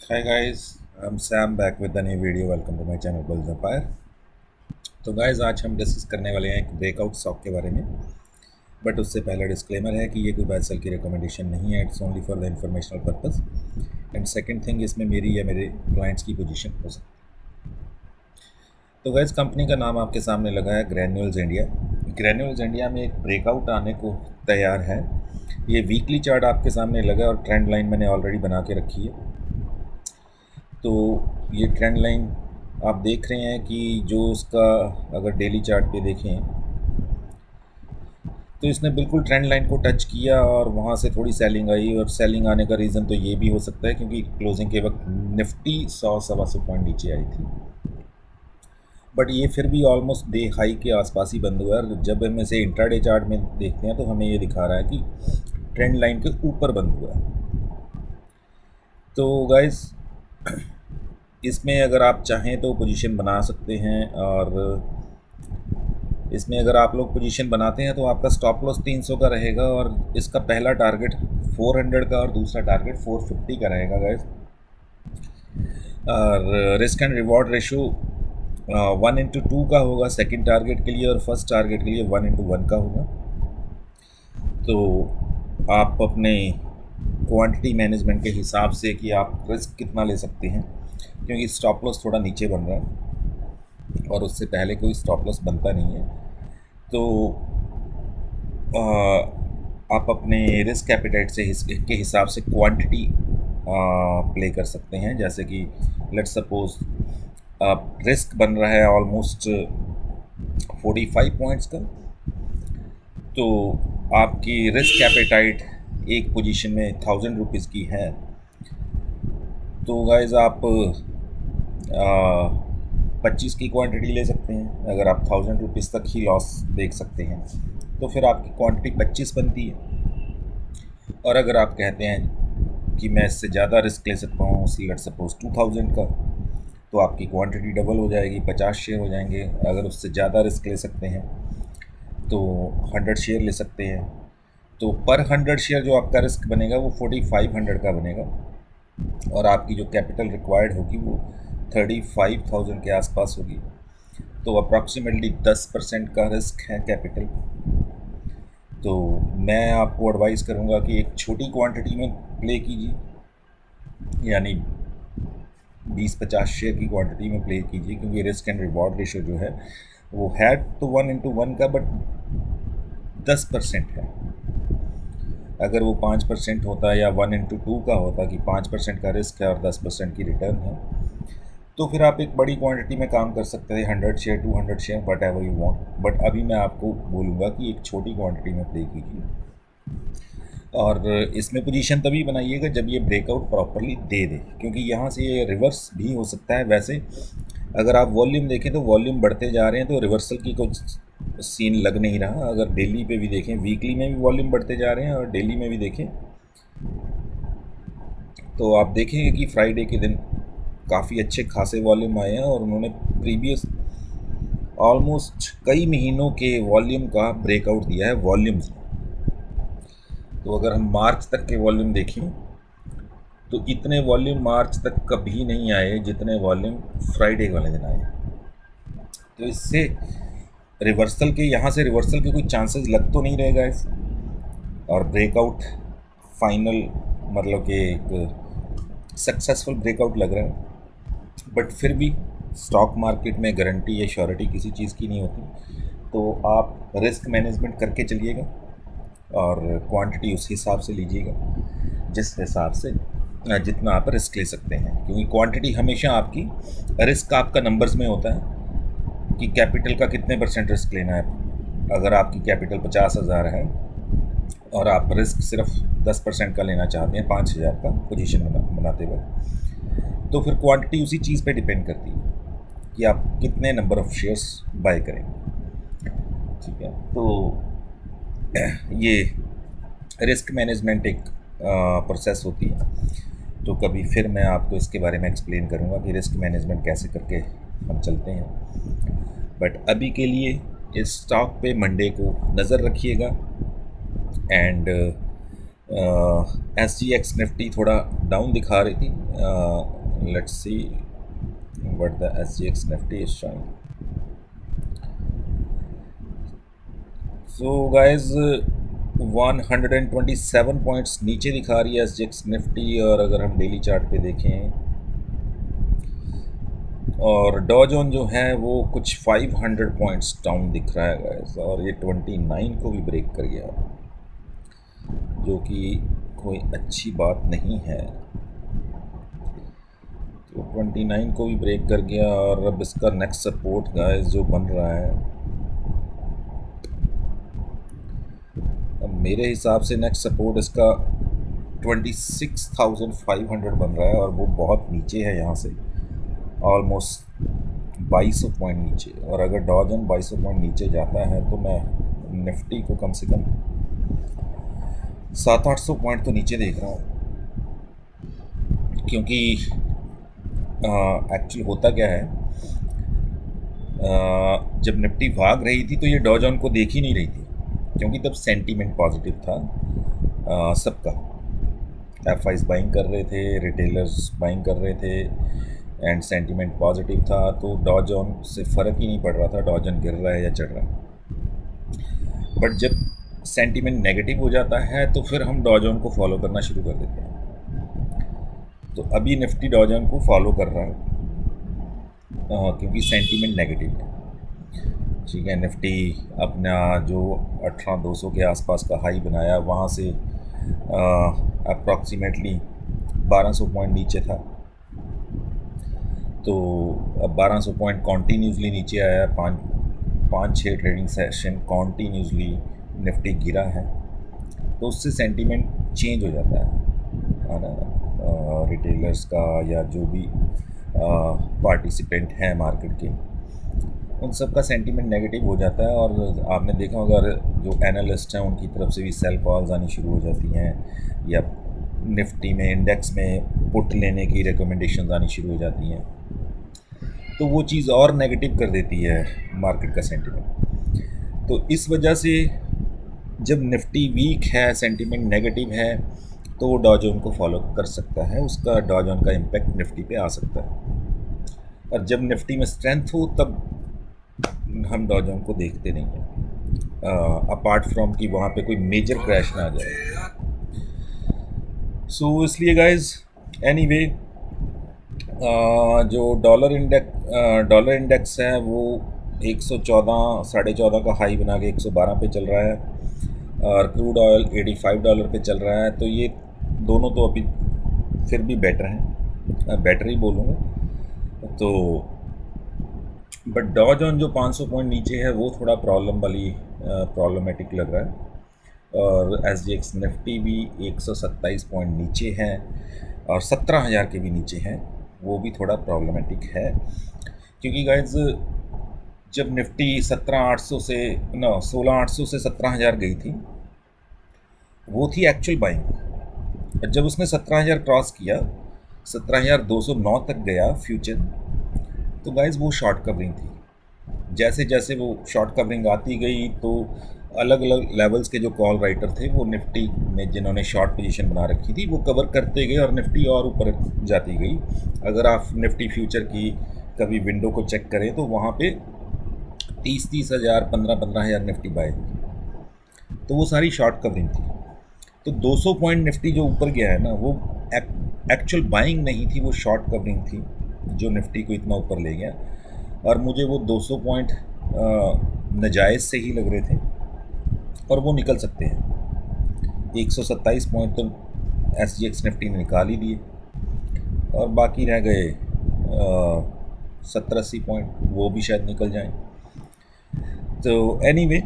Hi guys, I'm Sam back with a new video. Welcome to my channel Bulls Empire. तो guys आज हम discuss करने वाले हैं एक ब्रेकआउट स्टॉक के बारे में। बट उससे पहले डिस्क्लेमर है कि ये कोई बाय सेल की रिकमेंडेशन नहीं है। It's only for the informational purpose. And second thing, इसमें मेरी या मेरे क्लाइंट्स की पोजीशन हो सकती है। तो गाइस कंपनी का नाम आपके सामने लगा है ग्रैन्यूल्स इंडिया। ग्रैन्यूल्स इंडिया में एक ब्रेकआउट आने को तैयार है। ये वीकली चार्ट आपके सामने लगा है और ट्रेंड लाइन मैंने ऑलरेडी बना के रखी है। तो ये ट्रेंड लाइन आप देख रहे हैं कि जो उसका अगर डेली चार्ट पे देखें तो इसने बिल्कुल ट्रेंड लाइन को टच किया और वहाँ से थोड़ी सेलिंग आई। और सेलिंग आने का रीज़न तो ये भी हो सकता है क्योंकि क्लोजिंग के वक्त निफ्टी 100-125 पॉइंट नीचे आई थी। बट ये फिर भी ऑलमोस्ट डे हाई के आसपास ही बंद हुआ है। और जब हम इसे इंट्राडे चार्ट में देखते हैं तो हमें ये दिखा रहा है कि ट्रेंड लाइन के ऊपर बंद हुआ है। तो गाइस इसमें अगर आप चाहें तो पोजीशन बना सकते हैं। और इसमें अगर आप लोग पोजीशन बनाते हैं तो आपका स्टॉप लॉस 300 का रहेगा और इसका पहला टारगेट 400 का और दूसरा टारगेट 450 का रहेगा गाइस। और रिस्क एंड रिवॉर्ड रेशो 1:2 का होगा सेकंड टारगेट के लिए और फर्स्ट टारगेट के लिए 1:1 का होगा। तो आप अपने क्वांटिटी मैनेजमेंट के हिसाब से कि आप रिस्क कितना ले सकते हैं, क्योंकि स्टॉप लॉस थोड़ा नीचे बन रहा है और उससे पहले कोई स्टॉप लॉस बनता नहीं है। तो आप अपने रिस्क एपेटाइट से के हिसाब से क्वांटिटी प्ले कर सकते हैं। जैसे कि लेट्स सपोज रिस्क बन रहा है ऑलमोस्ट 45 पॉइंट्स का, तो आपकी रिस्क एपेटाइट एक पोजीशन में 1000 रुपीज़ की है। तो गाइज आप 25 की क्वांटिटी ले सकते हैं। अगर आप 1000 रुपीज़ तक ही लॉस देख सकते हैं तो फिर आपकी क्वांटिटी 25 बनती है। और अगर आप कहते हैं कि मैं इससे ज़्यादा रिस्क ले सकता हूँ, लेट्स सपोज 2000 का, तो आपकी क्वांटिटी डबल हो जाएगी, 50 शेयर हो जाएंगे। अगर उससे ज़्यादा रिस्क ले सकते हैं तो 100 शेयर ले सकते हैं। तो पर 100 शेयर जो आपका रिस्क बनेगा वो 4500 का बनेगा और आपकी जो कैपिटल रिक्वायर्ड होगी वो 35,000 के आसपास होगी। तो अप्रॉक्सीमेटली 10% का रिस्क है कैपिटल। तो मैं आपको एडवाइस करूँगा कि एक छोटी क्वांटिटी में प्ले कीजिए, यानी 20-50 शेयर की क्वांटिटी में प्ले कीजिए, क्योंकि रिस्क एंड रिवॉर्ड रेशो जो है वो है तो 1:1 का, बट 10% है। अगर वो 5% होता या 1:2 का होता कि 5% का रिस्क है और 10% की रिटर्न है, तो फिर आप एक बड़ी क्वांटिटी में काम कर सकते थे, 100 share, 200 share, what ever you want. But अभी मैं आपको बोलूँगा कि एक छोटी क्वांटिटी में प्ले कीजिए। और इसमें पोजीशन तभी बनाइएगा जब ये ब्रेकआउट प्रॉपरली दे दे, क्योंकि यहाँ से ये रिवर्स भी हो सकता है। वैसे अगर आप वॉल्यूम देखें तो वॉल्यूम बढ़ते जा रहे हैं, तो रिवर्सल की कुछ सीन लग नहीं रहा। अगर डेली पे भी देखें, वीकली में भी वॉल्यूम बढ़ते जा रहे हैं और डेली में भी देखें तो आप देखेंगे कि फ्राइडे के दिन काफ़ी अच्छे खासे वॉल्यूम आए हैं और उन्होंने प्रीवियस ऑलमोस्ट कई महीनों के वॉल्यूम का ब्रेकआउट दिया है वॉल्यूम्स में। तो अगर हम मार्च तक के वॉल्यूम देखें तो इतने वॉल्यूम मार्च तक कभी नहीं आए जितने वॉल्यूम फ्राइडे वाले दिन आए। तो इससे रिवर्सल के, यहाँ से रिवर्सल के कोई चांसेस लग तो नहीं रहेगा इस, और ब्रेकआउट फाइनल मतलब कि एक सक्सेसफुल ब्रेकआउट लग रहा है। बट फिर भी स्टॉक मार्केट में गारंटी या श्योरिटी किसी चीज़ की नहीं होती। तो आप रिस्क मैनेजमेंट करके चलिएगा और क्वांटिटी उस हिसाब से लीजिएगा जिस हिसाब से जितना आप रिस्क ले सकते हैं, क्योंकि क्वांटिटी हमेशा आपकी, रिस्क आपका नंबर्स में होता है कि कैपिटल का कितने % रिस्क लेना है। अगर आपकी कैपिटल 50,000 है और आप रिस्क सिर्फ 10% का लेना चाहते हैं 5,000 का पोजीशन बनाते वक्त, तो फिर क्वांटिटी उसी चीज़ पे डिपेंड करती है कि आप कितने नंबर ऑफ़ शेयर्स बाय करेंगे। ठीक है, तो ये रिस्क मैनेजमेंट एक प्रोसेस होती है। तो कभी फिर मैं आपको इसके बारे में एक्सप्लेन करूँगा कि रिस्क मैनेजमेंट कैसे करके हम चलते हैं। बट अभी के लिए इस स्टॉक पे मंडे को नज़र रखिएगा। एंड SGX निफ्टी थोड़ा डाउन दिखा रही थी, Let's see what the SGX Nifty is showing. So guys, 127 points नीचे दिखा रही है SGX निफ्टी। और अगर हम डेली चार्ट पे देखें, और डॉ जोन जो है वो कुछ 500 पॉइंट्स डाउन दिख रहा है गाइस, और ये 29 को भी ब्रेक कर गया, जो कि कोई अच्छी बात नहीं है। तो 29 को भी ब्रेक कर गया, और अब इसका नेक्स्ट सपोर्ट गाइस जो बन रहा है, अब मेरे हिसाब से नेक्स्ट सपोर्ट इसका 26,500 बन रहा है, और वो बहुत नीचे है यहाँ से, ऑलमोस्ट 2200 पॉइंट नीचे। और अगर डॉ जोन 2200 पॉइंट नीचे जाता है तो मैं निफ्टी को कम से कम 700-800 पॉइंट तो नीचे देख रहा हूँ। क्योंकि एक्चुअली होता क्या है, जब निफ्टी भाग रही थी तो ये डॉ जोन को देख ही नहीं रही थी, क्योंकि तब सेंटीमेंट पॉजिटिव था सबका। एफआईज बाइंग कर रहे थे, रिटेलर्स बाइंग कर रहे थे, एंड सेंटीमेंट पॉजिटिव था, तो डॉ जोन से फ़र्क ही नहीं पड़ रहा था डॉ जोन गिर रहा है या चढ़ रहा है। बट जब सेंटीमेंट नेगेटिव हो जाता है तो फिर हम डॉ जोन को फॉलो करना शुरू कर देते हैं। तो अभी निफ्टी डॉ जोन को फॉलो कर रहा है, क्योंकि सेंटीमेंट नेगेटिव है। ठीक है, निफ्टी अपना जो 18,200 के आसपास का हाई बनाया, वहाँ से अप्रॉक्सीमेटली 1200 पॉइंट नीचे था, तो अब 1200 पॉइंट कॉन्टीन्यूसली नीचे आया। 5-6 ट्रेडिंग सेशन कॉन्टीन्यूसली निफ्टी गिरा है, तो उससे सेंटीमेंट चेंज हो जाता है ना, रिटेलर्स का या जो भी पार्टिसिपेंट हैं मार्केट के, उन सब का सेंटीमेंट नेगेटिव हो जाता है। और आपने देखा होगा जो एनालिस्ट हैं उनकी तरफ से भी सेल कॉल्स आनी शुरू हो जाती हैं, या निफ्टी में इंडेक्स में पुट लेने की रिकमेंडेशंस आनी शुरू हो जाती हैं, तो वो चीज़ और नेगेटिव कर देती है मार्केट का सेंटीमेंट। तो इस वजह से जब निफ्टी वीक है, सेंटीमेंट नेगेटिव है, तो वो डॉ जोन को फॉलो कर सकता है, उसका डॉ जोन का इम्पैक्ट निफ्टी पे आ सकता है। और जब निफ्टी में स्ट्रेंथ हो तब हम डॉ जोन को देखते नहीं हैं, अपार्ट फ्रॉम कि वहाँ पे कोई मेजर क्रैश ना आ जाए। सो इसलिए गाइज एनीवे, जो डॉलर इंडेक्स है वो 114, 14.5 का हाई बना के 112 पे चल रहा है, और क्रूड ऑयल $85 पे चल रहा है। तो ये दोनों तो अभी फिर भी बेटर हैं, बेटर ही बोलूँगा। तो बट डॉ जोन जो 500 पॉइंट नीचे है वो थोड़ा प्रॉब्लमेटिक लग रहा है, और SGX निफ्टी भी 127 पॉइंट नीचे है, और 17,000 के भी नीचे हैं, वो भी थोड़ा प्रॉब्लमेटिक है। क्योंकि गाइज जब निफ्टी 16,800 से 17,000 गई थी, वो थी एक्चुअल बाइंग। जब उसने 17,000 क्रॉस किया, 17,209 तक गया फ्यूचर, तो गाइज वो शॉर्ट कवरिंग थी। जैसे जैसे वो शॉर्ट कवरिंग आती गई, तो अलग अलग लेवल्स के जो कॉल राइटर थे वो निफ्टी में जिन्होंने शॉर्ट पोजीशन बना रखी थी, वो कवर करते गए और निफ्टी और ऊपर जाती गई। अगर आप निफ्टी फ्यूचर की कभी विंडो को चेक करें तो वहाँ पे 30-30 हज़ार, 15-15 हज़ार निफ्टी बाय हुई, तो वो सारी शॉर्ट कवरिंग थी। तो 200 पॉइंट निफ्टी जो ऊपर गया है ना, वो एक्चुअल बाइंग नहीं थी, वो शॉर्ट कवरिंग थी जो निफ्टी को इतना ऊपर ले गया। और मुझे वो 200 पॉइंट नाजायज़ से ही लग रहे थे, और वो निकल सकते हैं। 127 पॉइंट तो SGX निफ्टी ने निकाल ही दिए, और बाकी रह गए 70-80 पॉइंट, वो भी शायद निकल जाएं। तो एनीवे,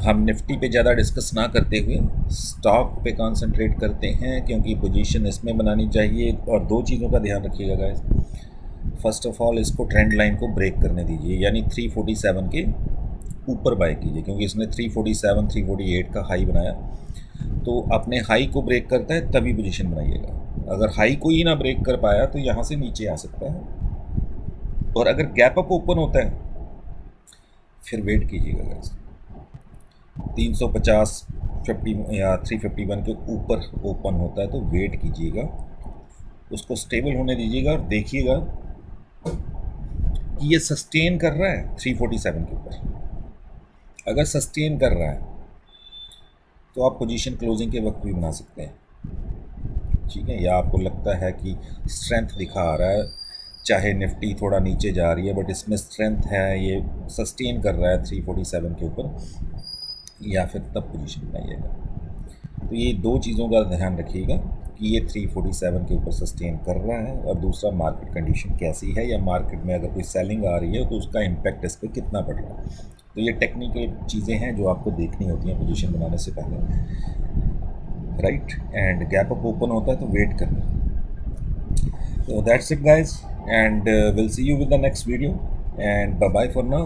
हम निफ्टी पे ज़्यादा डिस्कस ना करते हुए स्टॉक पे कंसंट्रेट करते हैं, क्योंकि पोजीशन इसमें बनानी चाहिए। और दो चीज़ों का ध्यान रखिएगा गाइस। फर्स्ट ऑफ ऑल, इसको ट्रेंड लाइन को ब्रेक करने दीजिए, यानी 347 के ऊपर बाय कीजिए, क्योंकि इसने 347, 348 का हाई बनाया, तो अपने हाई को ब्रेक करता है तभी पोजीशन बनाइएगा। अगर हाई को ही ना ब्रेक कर पाया तो यहाँ से नीचे आ सकता है, और अगर गैप अप ओपन होता है फिर वेट कीजिएगा गाइस। 350, 50 या 351 के ऊपर ओपन होता है तो वेट कीजिएगा, उसको स्टेबल होने दीजिएगा और देखिएगा कि ये सस्टेन कर रहा है 347 के ऊपर। अगर सस्टेन कर रहा है तो आप पोजीशन क्लोजिंग के वक्त भी बना सकते हैं, ठीक है। या आपको लगता है कि स्ट्रेंथ दिखा रहा है, चाहे निफ्टी थोड़ा नीचे जा रही है बट इसमें स्ट्रेंथ है, ये सस्टेन कर रहा है 347 के ऊपर, या फिर तब पोजीशन बनाइएगा। तो ये दो चीज़ों का ध्यान रखिएगा कि ये 347 के ऊपर सस्टेन कर रहा है, और दूसरा मार्केट कंडीशन कैसी है, या मार्केट में अगर कोई सेलिंग आ रही है तो उसका इम्पैक्ट इस पर कितना पड़ रहा है। तो ये टेक्निकल चीज़ें हैं जो आपको देखनी होती हैं पोजीशन बनाने से पहले, right. And gap up open होता है तो वेट करना। So that's it guys, and we'll see you with the next video, and bye bye for now.